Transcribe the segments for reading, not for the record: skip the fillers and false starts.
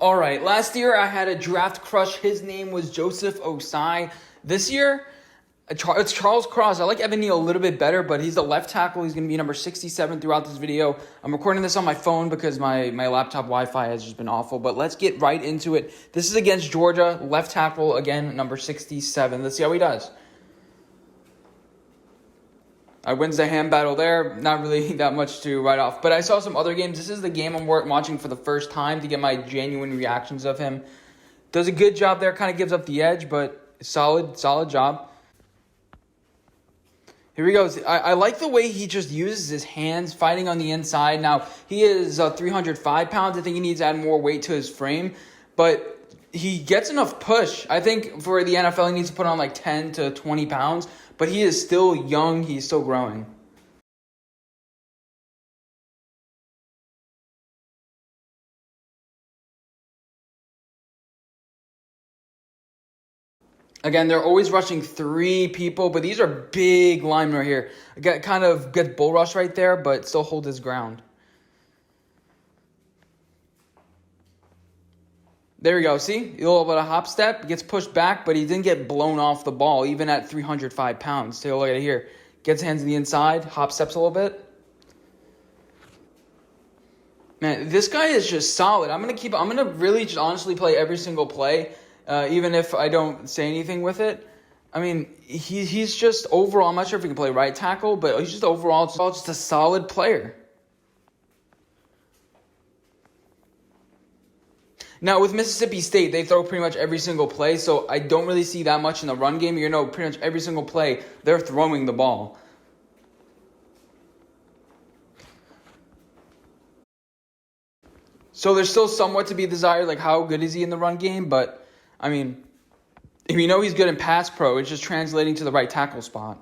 All right, last year I had a draft crush. His name was Joseph Osai. This year, it's Charles Cross. I like Evan Neal a little bit better, but he's the left tackle. He's going to be number 67 throughout this video. I'm recording this on my phone because my laptop Wi-Fi has just been awful, but let's get right into it. This is against Georgia, left tackle, again, number 67. Let's see how he does. I wins the hand battle there. Not really that much to write off. But I saw some other games. This is the game I'm watching for the first time to get my genuine reactions of him. Does a good job there. Kind of gives up the edge, but solid job. Here he goes. I like the way he just uses his hands fighting on the inside. Now, he is 305 pounds. I think he needs to add more weight to his frame. But he gets enough push. I think for the NFL, he needs to put on like 10 to 20 pounds. But he is still young. He's still growing. Again, they're always rushing 3 people, but these are big linemen right here. Kind of gets bull rush right there, but still hold his ground. There we go. See? A little bit of hop step. Gets pushed back, but he didn't get blown off the ball, even at 305 pounds. Take a look at it here. Gets hands on the inside. Hop steps a little bit. Man, this guy is just solid. I'm gonna really just honestly play every single play, even if I don't say anything with it. I mean, he's just overall, I'm not sure if he can play right tackle, but he's just overall just a solid player. Now, with Mississippi State, they throw pretty much every single play, so I don't really see that much in the run game. Pretty much every single play, they're throwing the ball. So there's still somewhat to be desired, like how good is he in the run game, but, I mean, if you know he's good in pass pro, it's just translating to the right tackle spot.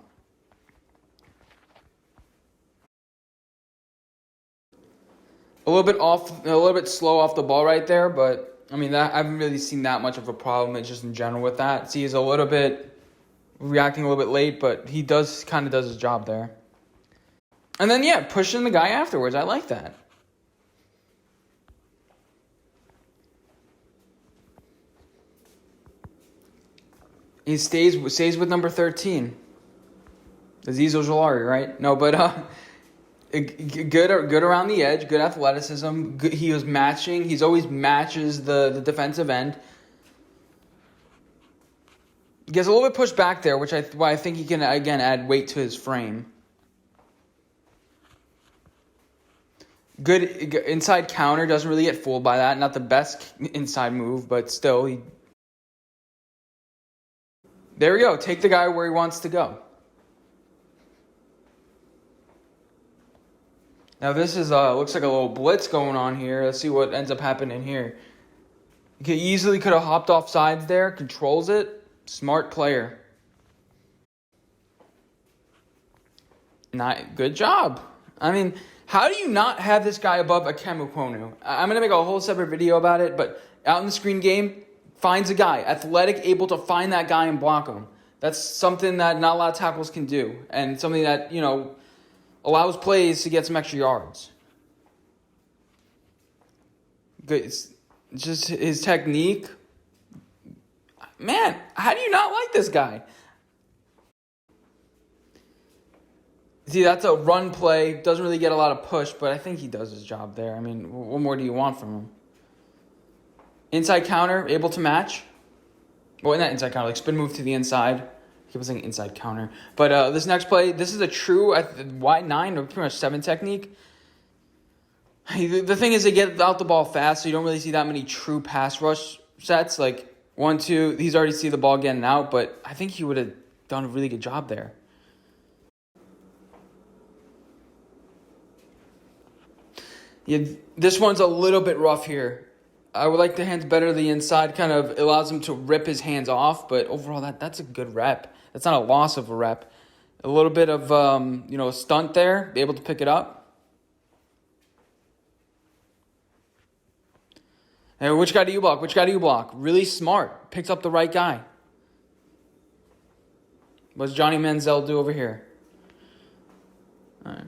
A little bit slow off the ball right there, but I mean, I haven't really seen that much of a problem. It's just in general with that. See, he's a little bit reacting a little bit late, but he kind of does his job there. And then, yeah, pushing the guy afterwards. I like that. He stays with number 13. Azeez Ojulari, right? No, but good around the edge, good athleticism. He was matching. He's always matches the defensive end. He gets a little bit pushed back there, why I think he can, again, add weight to his frame. Good inside counter. Doesn't really get fooled by that. Not the best inside move, but still. There we go. Take the guy where he wants to go. Now this is looks like a little blitz going on here. Let's see what ends up happening here. He easily could have hopped off sides there. Controls it. Smart player. Good job. I mean, how do you not have this guy above Akemu Kwonu? I'm going to make a whole separate video about it, but out in the screen game, finds a guy. Athletic, able to find that guy and block him. That's something that not a lot of tackles can do. And something that, allows plays to get some extra yards. Good. It's just his technique. Man, how do you not like this guy? See, that's a run play. Doesn't really get a lot of push, but I think he does his job there. I mean, what more do you want from him? Inside counter, able to match. Well, not inside counter, like spin move to the inside. I keep saying inside counter. But this next play, this is a true wide 9 or pretty much 7 technique. The thing is, they get out the ball fast, so you don't really see that many true pass rush sets. Like 1, 2, he's already see the ball getting out, but I think he would have done a really good job there. Yeah, this one's a little bit rough here. I would like the hands better the inside, kind of allows him to rip his hands off, but overall that's a good rep. That's not a loss of a rep. A little bit of a stunt there, be able to pick it up. And which guy do you block? Which guy do you block? Really smart. Picks up the right guy. What does Johnny Manziel do over here? All right.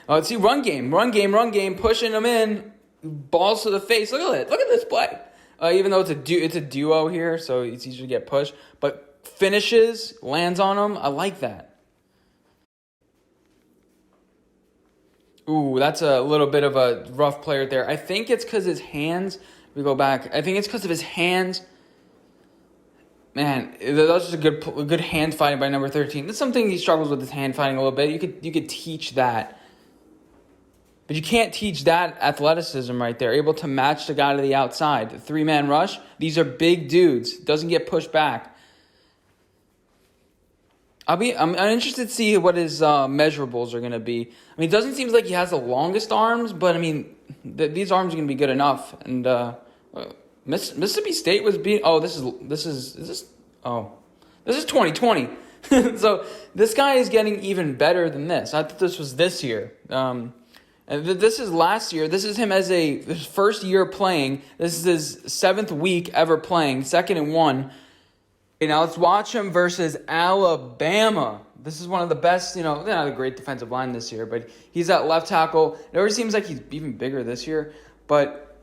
Let's see, run game, pushing him in. balls to the face. Look at it. Look at this play. Even though it's a duo here, so it's easier to get pushed, but finishes, lands on him. I like that. Ooh, that's a little bit of a rough play right there. I think it's because his hands. We go back. I think it's because of his hands. Man, that was just a good hand fighting by number 13. That's something he struggles with, his hand fighting a little bit. You could teach that. But you can't teach that athleticism right there. Able to match the guy to the outside. The 3-man rush. These are big dudes. Doesn't get pushed back. I'm interested to see what his measurables are going to be. I mean, it doesn't seem like he has the longest arms, but I mean, these arms are going to be good enough. And Mississippi State was being. Oh, this is 2020. So this guy is getting even better than this. I thought this was this year. And this is last year. This is him as his first year playing. This is his 7th week ever playing, 2nd and 1. Okay, now let's watch him versus Alabama. This is one of the best, they're not a great defensive line this year, but he's at left tackle. It already seems like he's even bigger this year, but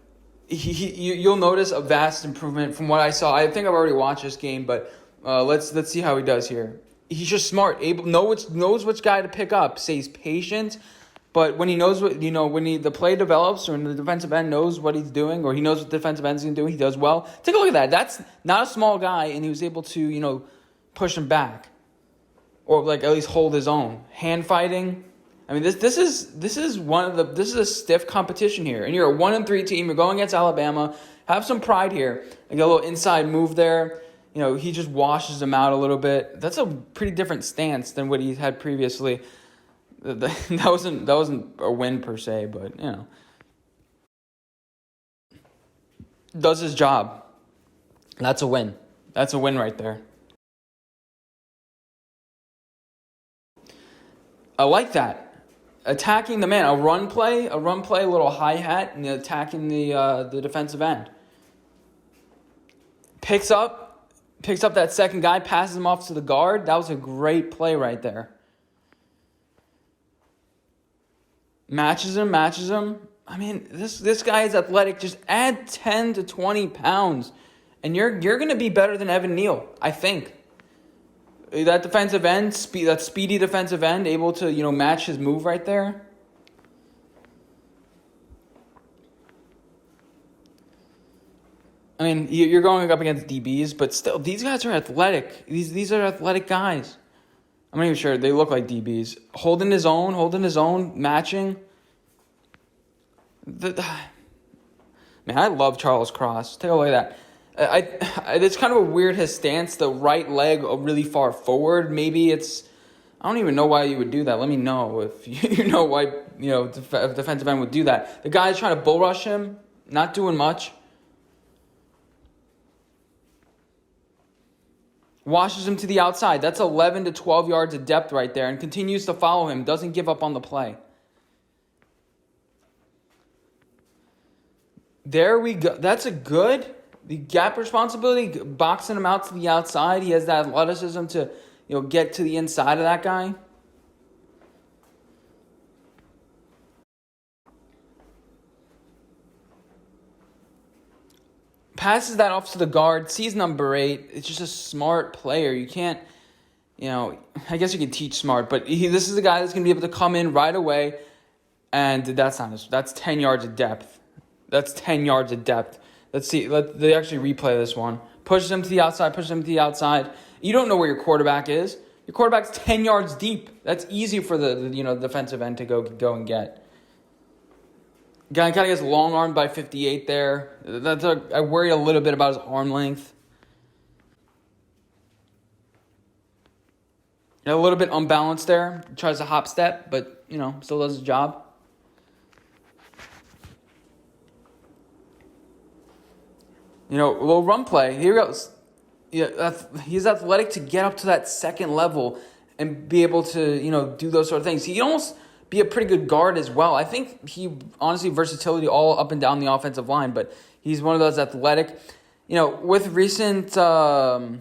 you'll notice a vast improvement from what I saw. I think I've already watched this game, but let's see how he does here. He's just smart, knows which guy to pick up, stays patient. But when he knows what, when the play develops or when the defensive end knows what he's doing or he knows what the defensive end's going to do, he does well. Take a look at that. That's not a small guy, and he was able to, push him back or at least hold his own. Hand fighting. I mean, this is a stiff competition here. And you're a 1-3 team. You're going against Alabama. Have some pride here. Like a little inside move there. He just washes him out a little bit. That's a pretty different stance than what he had previously. That wasn't a win per se, but does his job. That's a win. That's a win right there. I like that. Attacking the man, a run play, a little hi-hat, and attacking the defensive end. Picks up that second guy, passes him off to the guard. That was a great play right there. Matches him. I mean, this guy is athletic. Just add 10 to 20 pounds, and you're going to be better than Evan Neal, I think. That defensive end, that speedy defensive end, able to, match his move right there. I mean, you're going up against DBs, but still, these guys are athletic. These are athletic guys. I'm not even sure. They look like DBs. Holding his own, matching. Man, I love Charles Cross. Take a look at that. It's kind of weird, his stance, the right leg really far forward. Maybe it's... I don't even know why you would do that. Let me know if you know why, defensive end would do that. The guy's trying to bull rush him, not doing much. Washes him to the outside. That's 11 to 12 yards of depth right there and continues to follow him. Doesn't give up on the play. There we go. That's the gap responsibility, boxing him out to the outside. He has that athleticism to, get to the inside of that guy. Passes that off to the guard, sees number 8. It's just a smart player. You can't, I guess you can teach smart, but this is a guy that's going to be able to come in right away, and that's 10 yards of depth. That's 10 yards of depth. Let's see. They actually replay this one. Pushes him to the outside. You don't know where your quarterback is. Your quarterback's 10 yards deep. That's easy for the defensive end to go and get. Guy kind of gets long-armed by 58 there. I worry a little bit about his arm length. A little bit unbalanced there. Tries to hop step, but, still does his job. A little run play. Here goes. Yeah, he's athletic to get up to that second level and be able to, do those sort of things. He almost be a pretty good guard as well. I think he, honestly, versatility all up and down the offensive line, but he's one of those athletic, with recent, we'll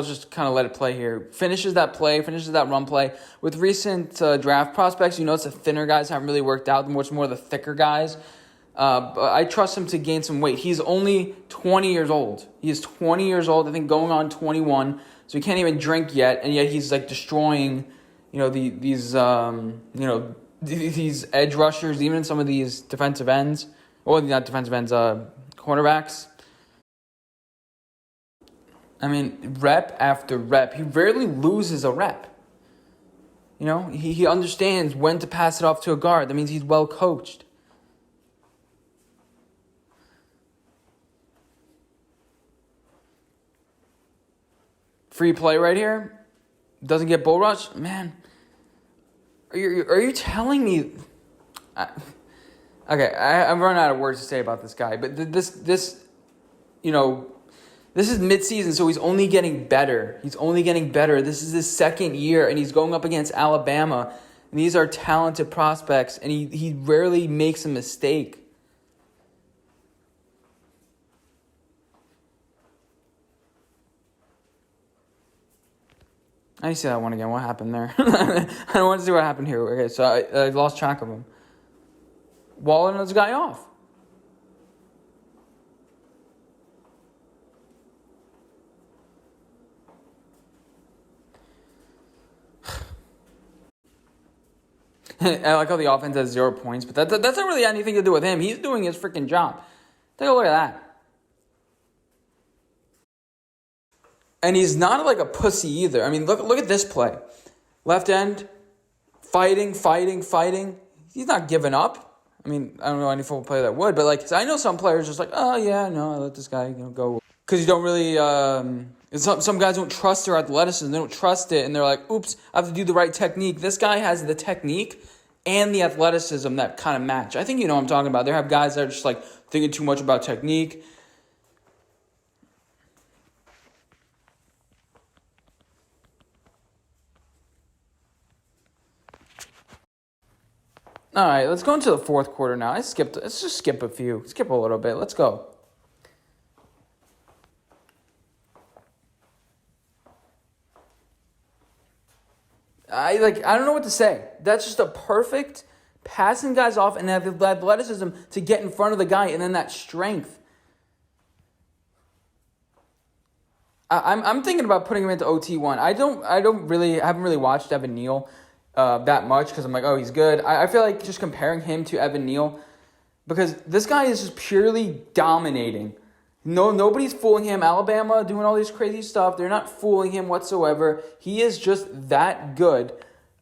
just kind of let it play here. Finishes that run play. With recent draft prospects, it's the thinner guys haven't really worked out. It's more the thicker guys. But I trust him to gain some weight. He's only 20 years old. He is 20 years old, I think going on 21. So he can't even drink yet, and yet he's like destroying, these edge rushers, even some of these defensive ends. Well, not defensive ends, cornerbacks. I mean, rep after rep. He rarely loses a rep. He understands when to pass it off to a guard. That means he's well coached. Free play right here. Doesn't get bull rush. Man, are you telling me? Okay, I'm running out of words to say about this guy. But this is midseason, so he's only getting better. He's only getting better. This is his second year, and he's going up against Alabama. And these are talented prospects, and he rarely makes a mistake. I see that one again. What happened there? I don't want to see what happened here. Okay, so I lost track of him. Walling this guy off. I like how the offense has 0 points, but that's not really anything to do with him. He's doing his freaking job. Take a look at that. And he's not like a pussy either. I mean, look at this play. Left end, fighting. He's not giving up. I mean, I don't know any football player that would, but I know some players just oh yeah, no, I let this guy go. Because you don't really, some guys don't trust their athleticism. They don't trust it, and they're like, oops, I have to do the right technique. This guy has the technique and the athleticism that kind of match. I think you know what I'm talking about. There have guys that are just thinking too much about technique. All right, let's go into the fourth quarter now. Let's just skip a few. Skip a little bit. Let's go. I don't know what to say. That's just a perfect passing guys off and have the athleticism to get in front of the guy, and then that strength. I'm thinking about putting him into OT1. I haven't really watched Evan Neal that much because I'm like, oh, he's good. I feel like just comparing him to Evan Neal, because this guy is just purely dominating. Nobody's fooling him. Alabama doing all this crazy stuff. They're not fooling him whatsoever. He is just that good.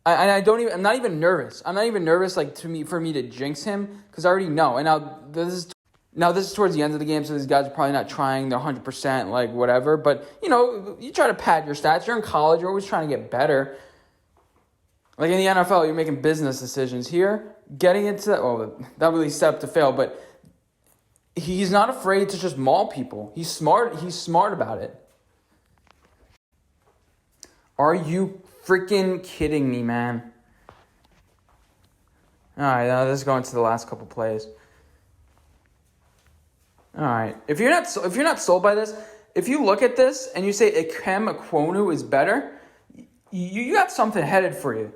I'm not even nervous. I'm not even nervous for me to jinx him, because I already know. And now this is towards the end of the game, so these guys are probably not trying their 100%, whatever. But you try to pad your stats. You're in college. You're always trying to get better. In the NFL, you're making business decisions. Here, getting into that really set up to fail, but he's not afraid to just maul people. He's smart. He's smart about it. Are you freaking kidding me, man? All right, now let's go into the last couple plays. All right, if you're not sold by this, if you look at this and you say Ikem Ekwonu is better, you got something headed for you.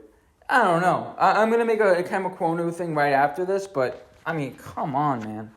I don't know. I'm going to make a Ikem Ekwonu thing right after this, but, I mean, come on, man.